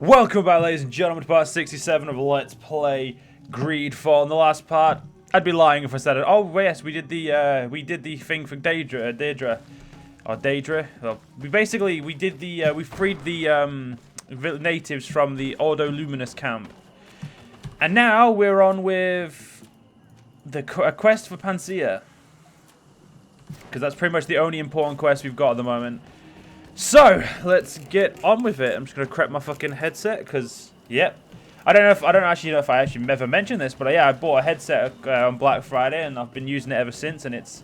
Welcome back, ladies and gentlemen, to part 67 of Let's Play GreedFall. In the last part, I'd be lying if I said it. Oh yes, we did the thing for Daedra. Well, we freed the natives from the Ordo Luminous camp, and now we're on with a quest for Panacea, because that's pretty much the only important quest we've got at the moment. So let's get on with it. I'm just gonna crack my fucking headset because, yep. I don't actually know if I ever mentioned this, but yeah, I bought a headset on Black Friday and I've been using it ever since, and it's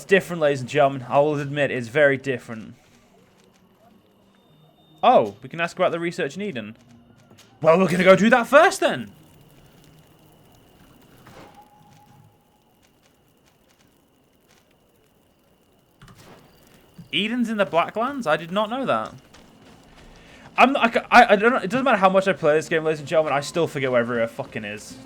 different, ladies and gentlemen. I will admit it's very different. Oh, we can ask about the research in Eden. Well, we're gonna go do that first then. Eden's in the Blacklands? I did not know that. I don't know. It doesn't matter how much I play this game, ladies and gentlemen. I still forget where everywhere fucking is.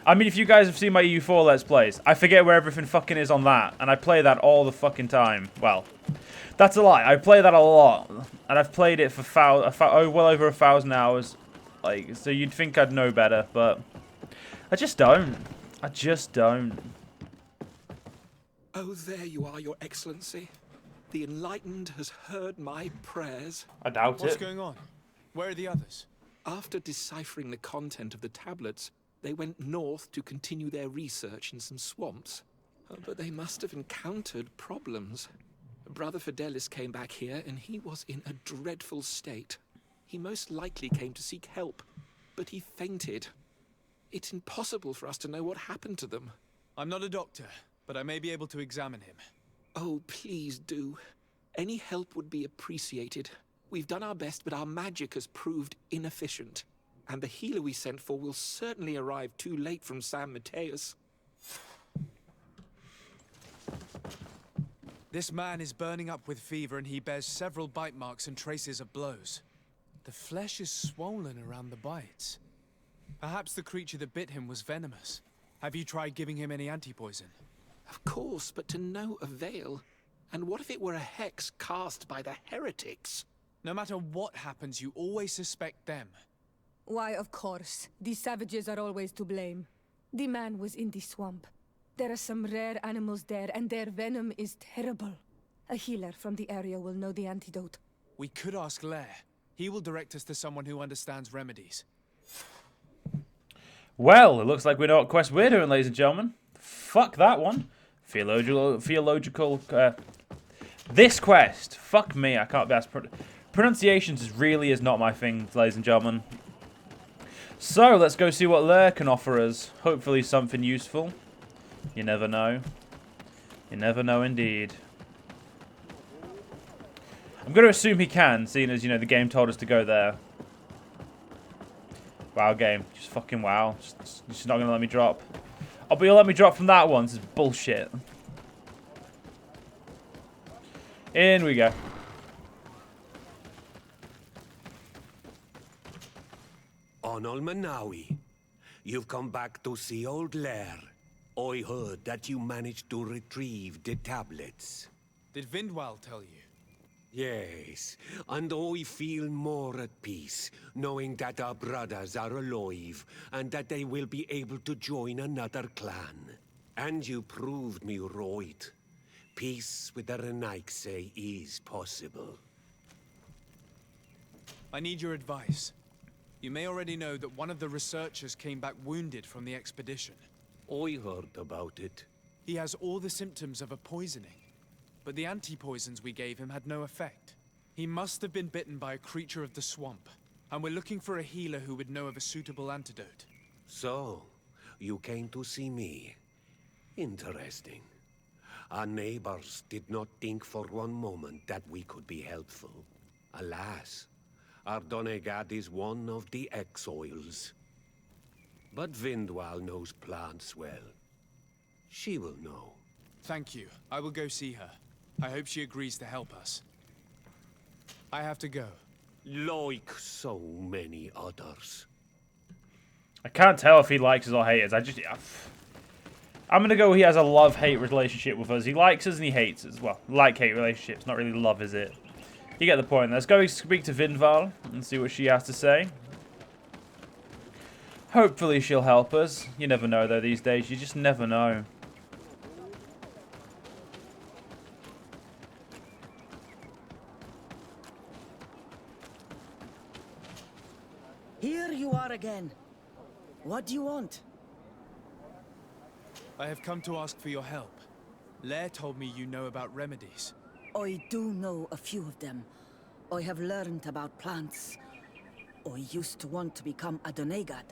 I mean, if you guys have seen my EU4 Let's Plays, I forget where everything fucking is on that, and I play that all the fucking time. Well, that's a lie. I play that a lot, and I've played it for well over 1,000 hours. Like, so you'd think I'd know better, but I just don't. I just don't. Oh, there you are, Your Excellency. The enlightened has heard my prayers. I doubt it. What's going on? Where are the others? After deciphering the content of the tablets, they went north to continue their research in some swamps. But they must have encountered problems. Brother Fidelis came back here, and he was in a dreadful state. He most likely came to seek help, but he fainted. It's impossible for us to know what happened to them. I'm not a doctor, but I may be able to examine him. Oh, please do. Any help would be appreciated. We've done our best, but our magic has proved inefficient. And the healer we sent for will certainly arrive too late from San Mateus. This man is burning up with fever and he bears several bite marks and traces of blows. The flesh is swollen around the bites. Perhaps the creature that bit him was venomous. Have you tried giving him any anti-poison? Of course, but to no avail. And what if it were a hex cast by the heretics? No matter what happens, you always suspect them. Why, of course. These savages are always to blame. The man was in the swamp. There are some rare animals there, and their venom is terrible. A healer from the area will know the antidote. We could ask Lair. He will direct us to someone who understands remedies. Well, it looks like we know what quest we're doing, ladies and gentlemen. Fuck that one. Theological. This quest. Fuck me. I can't be asked. Pronunciations really is not my thing, ladies and gentlemen. So let's go see what Lair can offer us. Hopefully something useful. You never know. You never know, indeed. I'm going to assume he can, seeing as, you know, the game told us to go there. Wow, game. Just fucking wow. Just not going to let me drop. Oh, but you'll let me drop from that one. This is bullshit. In we go. Onol Manawi, you've come back to see old Lair. I heard that you managed to retrieve the tablets. Did Vindwal tell you? Yes, and I feel more at peace, knowing that our brothers are alive, and that they will be able to join another clan. And you proved me right. Peace with the Renaigse is possible. I need your advice. You may already know that one of the researchers came back wounded from the expedition. I heard about it. He has all the symptoms of a poisoning. But the anti-poisons we gave him had no effect. He must have been bitten by a creature of the swamp, and we're looking for a healer who would know of a suitable antidote. So, you came to see me. Interesting. Our neighbors did not think for one moment that we could be helpful. Alas, our Donegad is one of the exiles. But Vindwal knows plants well. She will know. Thank you. I will go see her. I hope she agrees to help us. I have to go. Like so many others. I can't tell if he likes us or hates us. I'm going to go he has a love-hate relationship with us. He likes us and he hates us. Well, like-hate relationship. It's not really love, is it? You get the point. Let's go speak to Vinval and see what she has to say. Hopefully she'll help us. You never know though these days. You just never know. Here you are again. What do you want? I have come to ask for your help. Lair told me you know about remedies. I do know a few of them. I have learned about plants. I used to want to become a Donegad.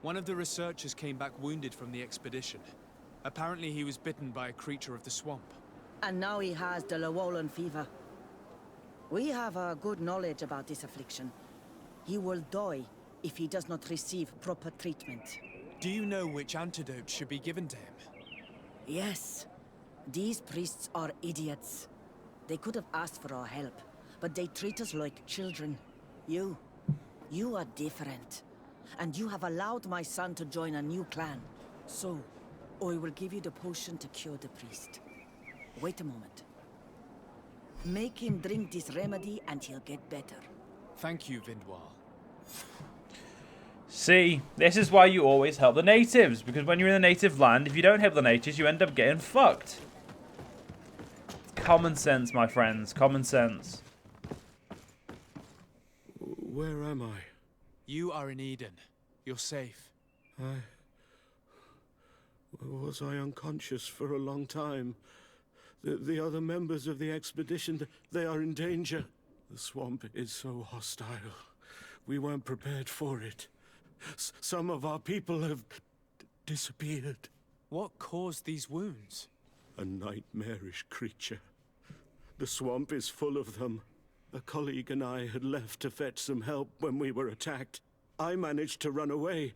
One of the researchers came back wounded from the expedition. Apparently he was bitten by a creature of the swamp. And now he has the Llewellyn fever. We have a good knowledge about this affliction. He will die if he does not receive proper treatment. Do you know which antidote should be given to him? Yes. These priests are idiots. They could have asked for our help, but they treat us like children. You are different. And you have allowed my son to join a new clan. So, I will give you the potion to cure the priest. Wait a moment. Make him drink this remedy and he'll get better. Thank you, Vindwal. See, this is why you always help the natives. Because when you're in the native land, if you don't help the natives, you end up getting fucked. Common sense, my friends. Common sense. Where am I? You are in Eden. You're safe. Was I unconscious for a long time? The other members of the expedition, they are in danger. The swamp is so hostile. We weren't prepared for it. Some of our people have disappeared. What caused these wounds? A nightmarish creature. The swamp is full of them. A colleague and I had left to fetch some help when we were attacked. I managed to run away,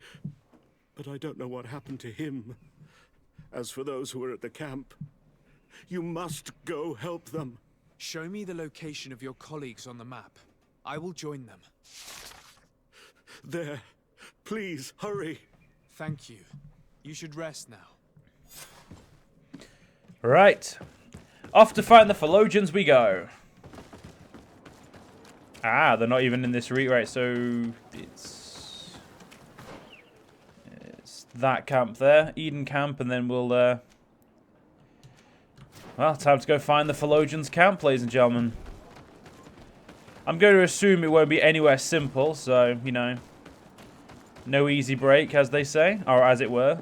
but I don't know what happened to him. As for those who are at the camp, you must go help them. Show me the location of your colleagues on the map. I will join them. There. Please, hurry. Thank you. You should rest now. Right. Off to find the theologians we go. Ah, they're not even in this right, so it's that camp there, Eden camp, and then we'll well, time to go find the theologians camp, ladies and gentlemen. I'm going to assume it won't be anywhere simple, so, you know, no easy break, as they say, or as it were.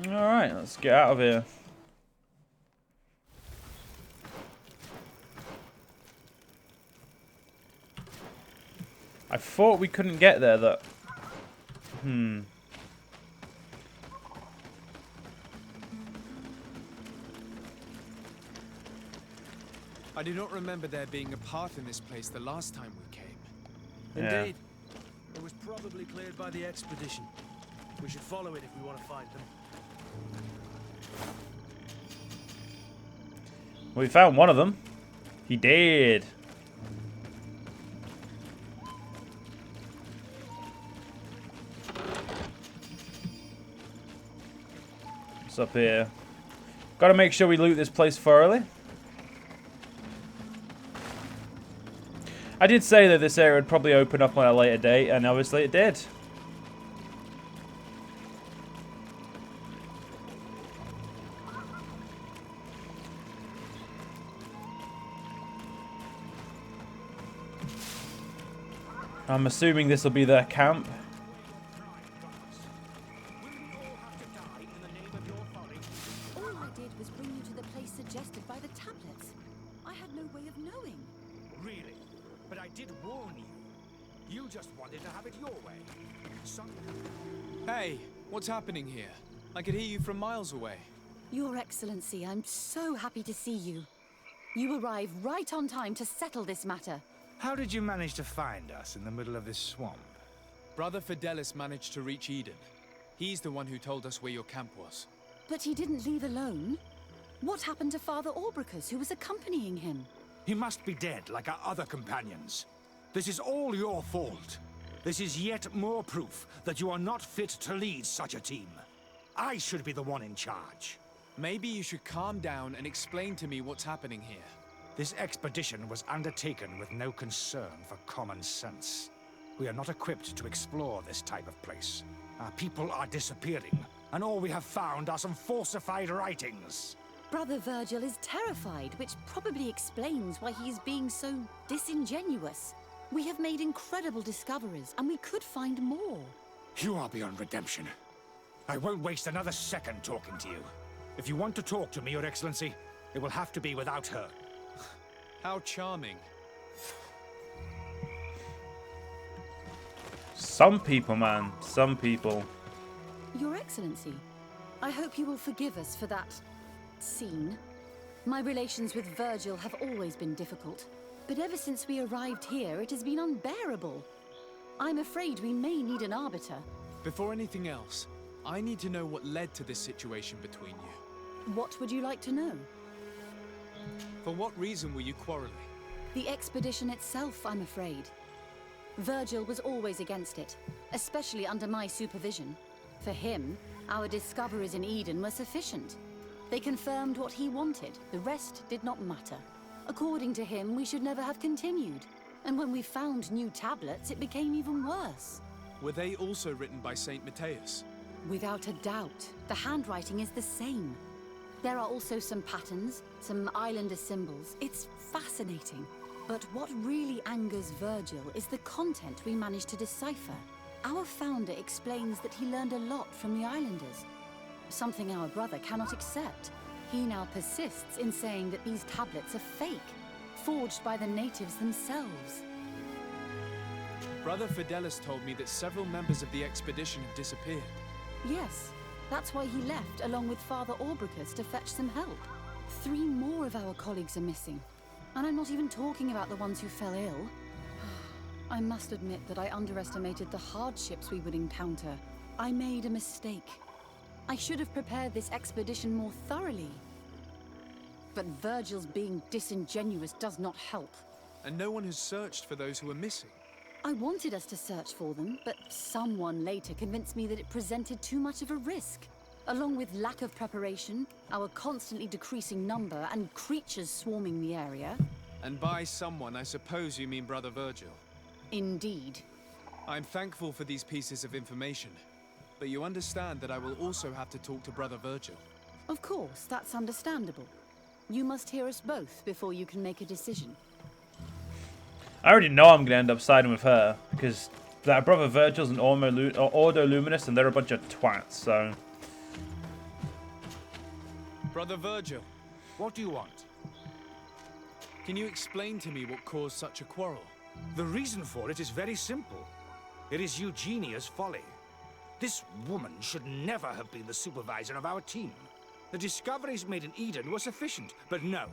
Alright, let's get out of here. I thought we couldn't get there, though. I do not remember there being a path in this place the last time we came. Yeah. Indeed. It was probably cleared by the expedition. We should follow it if we want to find them. Well, we found one of them. He did. What's up here? Gotta make sure we loot this place thoroughly. I did say that this area would probably open up on a later date, and obviously it did. I'm assuming this will be their camp. All I did was bring you to the place suggested by the tablets. I had no way of knowing. Really? But I did warn you. You just wanted to have it your way. Hey, what's happening here? I could hear you from miles away. Your Excellency, I'm so happy to see you. You arrived right on time to settle this matter. How did you manage to find us in the middle of this swamp? Brother Fidelis managed to reach Eden. He's the one who told us where your camp was. But he didn't leave alone. What happened to Father Orbricus, who was accompanying him? He must be dead like our other companions. This is all your fault. This is yet more proof that you are not fit to lead such a team. I should be the one in charge. Maybe you should calm down and explain to me what's happening here. This expedition was undertaken with no concern for common sense. We are not equipped to explore this type of place. Our people are disappearing, and all we have found are some falsified writings. Brother Virgil is terrified, which probably explains why he is being so disingenuous. We have made incredible discoveries, and we could find more. You are beyond redemption. I won't waste another second talking to you. If you want to talk to me, Your Excellency, it will have to be without her. How charming. Some people, man. Some people. Your Excellency, I hope you will forgive us for that scene. My relations with Virgil have always been difficult, but ever since we arrived here, it has been unbearable. I'm afraid we may need an arbiter. Before anything else, I need to know what led to this situation between you. What would you like to know? For what reason were you quarreling? The expedition itself, I'm afraid. Virgil was always against it, especially under my supervision. For him, our discoveries in Eden were sufficient. They confirmed what he wanted. The rest did not matter. According to him, we should never have continued. And when we found new tablets, it became even worse. Were they also written by Saint Matthias? Without a doubt. The handwriting is the same. There are also some patterns, some islander symbols. It's fascinating. But what really angers Virgil is the content we managed to decipher. Our founder explains that he learned a lot from the islanders. Something our brother cannot accept. He now persists in saying that these tablets are fake, forged by the natives themselves. Brother Fidelis told me that several members of the expedition have disappeared. Yes, that's why he left along with Father Orbricus to fetch some help. 3 more of our colleagues are missing. And I'm not even talking about the ones who fell ill. I must admit that I underestimated the hardships we would encounter. I made a mistake. I should have prepared this expedition more thoroughly. But Virgil's being disingenuous does not help. And no one has searched for those who are missing. I wanted us to search for them, but someone later convinced me that it presented too much of a risk. Along with lack of preparation, our constantly decreasing number, and creatures swarming the area. And by someone, I suppose you mean Brother Virgil. Indeed. I'm thankful for these pieces of information, but you understand that I will also have to talk to Brother Virgil. Of course, that's understandable. You must hear us both before you can make a decision. I already know I'm going to end up siding with her, because that brother Virgil's an Ordo Luminous, and they're a bunch of twats, so... Brother Virgil, What do you want? can you explain to me what caused such a quarrel? The reason for it is very simple. It is Eugenia's folly. This woman should never have been the supervisor of our team. The discoveries made in Eden were sufficient, but no.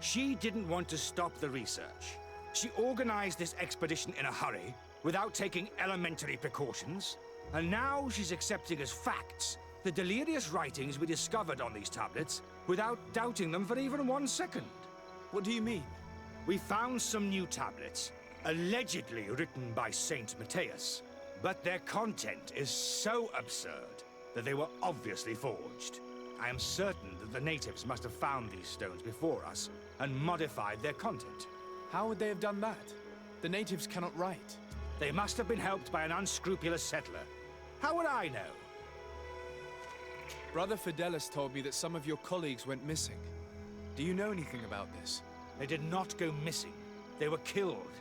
She didn't want to stop the research. She organized this expedition in a hurry, without taking elementary precautions, and now she's accepting as facts the delirious writings we discovered on these tablets, without doubting them for even 1 second. What do you mean? We found some new tablets, allegedly written by Saint Matthias, but their content is so absurd that they were obviously forged. I am certain that the natives must have found these stones before us and modified their content. How would they have done that? The natives cannot write. They must have been helped by an unscrupulous settler. How would I know? Brother Fidelis told me that some of your colleagues went missing. Do you know anything about this? They did not go missing. They were killed.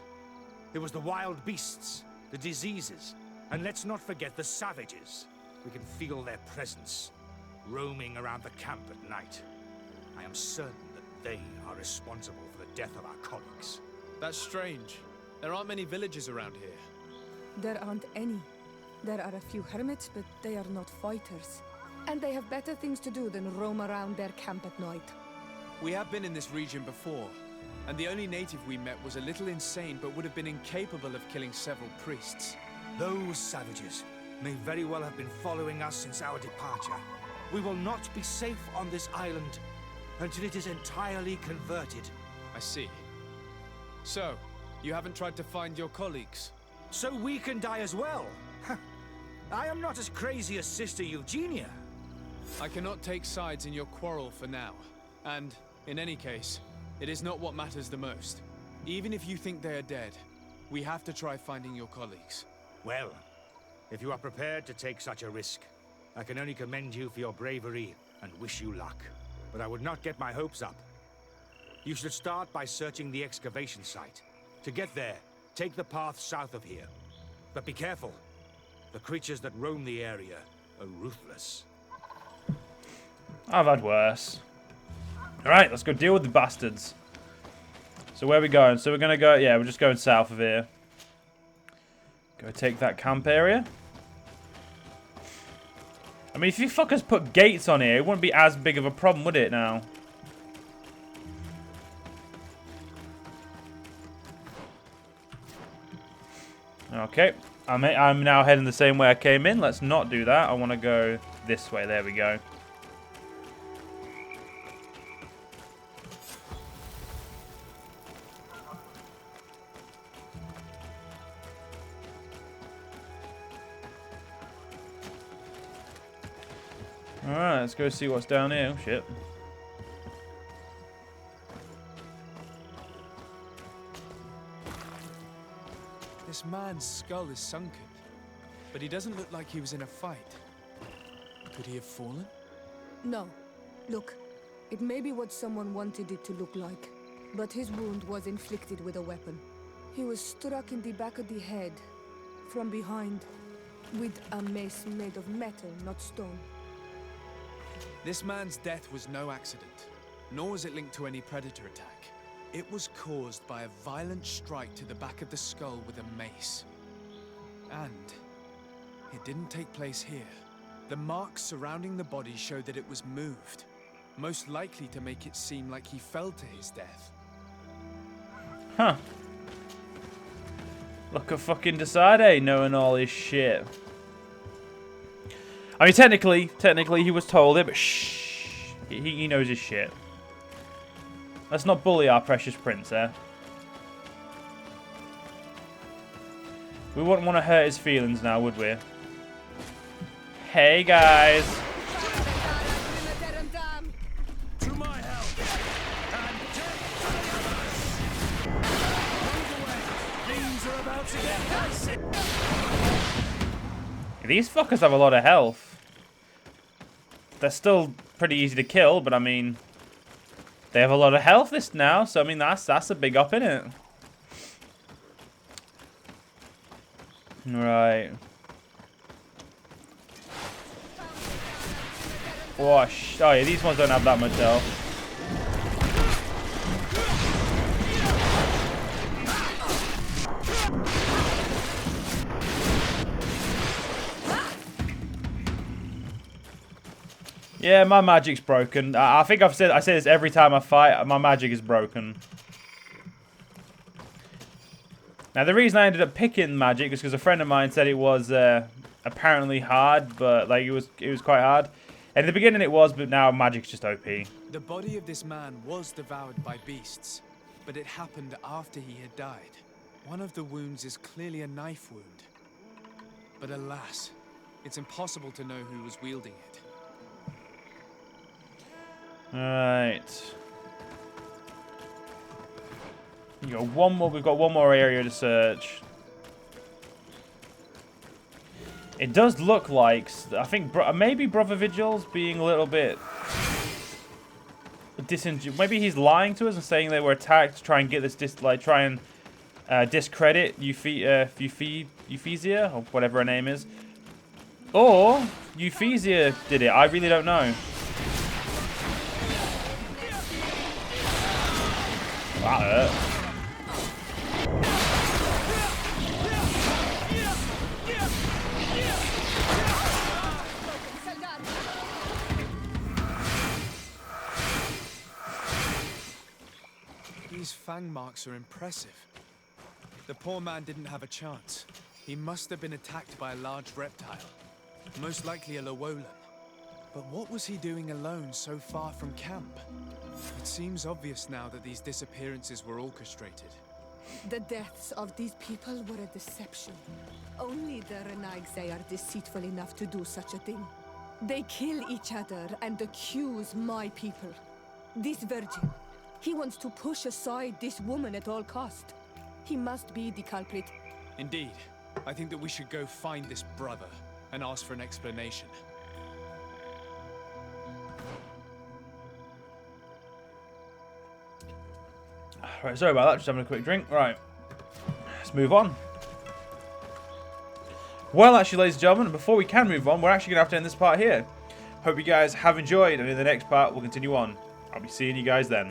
It was the wild beasts, the diseases, and let's not forget the savages. We can feel their presence, roaming around the camp at night. I am certain that they are responsible for the death of our colleagues. That's strange. There aren't many villages around here. There aren't any. There are a few hermits, but they are not fighters. And they have better things to do than roam around their camp at night. We have been in this region before, and the only native we met was a little insane but would have been incapable of killing several priests. Those savages may very well have been following us since our departure. We will not be safe on this island until it is entirely converted. I see. So, you haven't tried to find your colleagues? So we can die as well. I am not as crazy as Sister Eugenia. I cannot take sides in your quarrel for now. And, in any case, it is not what matters the most. Even if you think they are dead, we have to try finding your colleagues. Well, if you are prepared to take such a risk, I can only commend you for your bravery and wish you luck. But I would not get my hopes up. You should start by searching the excavation site. To get there, take the path south of here. But be careful. The creatures that roam the area are ruthless. I've had worse. Alright, let's go deal with the bastards. So where are we going? So we're going to go... Yeah, we're just going south of here. Go take that camp area. I mean, if you fuckers put gates on here, it wouldn't be as big of a problem, would it now? Okay. I'm now heading the same way I came in. Let's not do that. I want to go this way. There we go. Alright, let's go see what's down here. Oh, shit. This man's skull is sunken, but he doesn't look like he was in a fight. Could he have fallen? No. Look, it may be what someone wanted it to look like, but his wound was inflicted with a weapon. He was struck in the back of the head, from behind, with a mace made of metal, not stone. This man's death was no accident, nor was it linked to any predator attack. It was caused by a violent strike to the back of the skull with a mace. And it didn't take place here. The marks surrounding the body show that it was moved, most likely to make it seem like he fell to his death. Huh. Look at fucking Decide, knowing all this shit. I mean, technically he was told it, but shh. He knows his shit. Let's not bully our precious prince, eh? We wouldn't want to hurt his feelings now, would we? Hey, guys. To my help. Things are about to get dicey. These fuckers have a lot of health. They're still pretty easy to kill, but I mean, they have a lot of health this now, so I mean that's a big up, innit? Right. Oh, oh yeah, these ones don't have that much health. Yeah, my magic's broken. I think I say this every time I fight. My magic is broken. Now, the reason I ended up picking magic is because a friend of mine said it was apparently hard, but like it was quite hard. And in the beginning it was, but now magic's just OP. The body of this man was devoured by beasts, but it happened after he had died. One of the wounds is clearly a knife wound. But alas, it's impossible to know who was wielding it. Alright. You got one more. We've got one more area to search. It does look like, I think maybe Brother Vigil's being a little bit disingenuous. Maybe he's lying to us and saying they were attacked to try and get this try and discredit Euphisia or whatever her name is. Or Euphisia did it. I really don't know. That hurt. These fang marks are impressive. The poor man didn't have a chance. He must have been attacked by a large reptile, most likely a Llewellyn. But what was he doing alone so far from camp? It seems obvious now that these disappearances were orchestrated. The deaths of these people were a deception. Only the Renagse are deceitful enough to do such a thing. They kill each other and accuse my people. This virgin, he wants to push aside this woman at all cost. He must be the culprit. Indeed. I think that we should go find this brother and ask for an explanation. Right, sorry about that. Just having a quick drink. Right. Let's move on. Well, actually, ladies and gentlemen, before we can move on, we're actually going to have to end this part here. Hope you guys have enjoyed, and in the next part, we'll continue on. I'll be seeing you guys then.